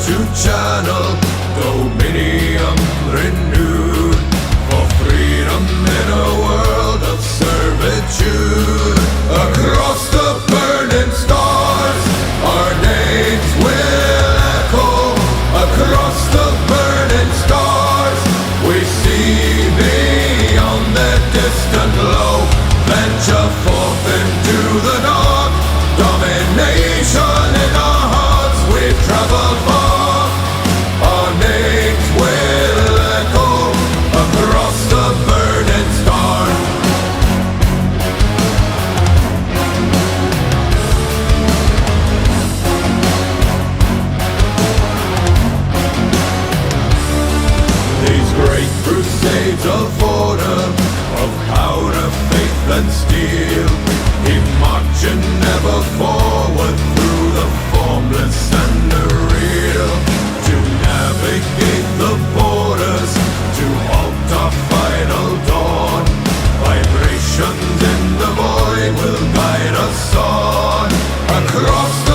to channel dominion renewed for freedom in a world of servitude. Across the burning stars, our names will echo. Across the burning stars, we see beyond the distant glow. Venture forth into the dark, domination in our hearts. We've traveled far, our names will echo across the burning stars. These great crusades of order, of powder, faith and steel, keep marching ever forward through the formless and the real, to navigate the borders, to halt our final dawn. Vibrations in the void will guide us on across the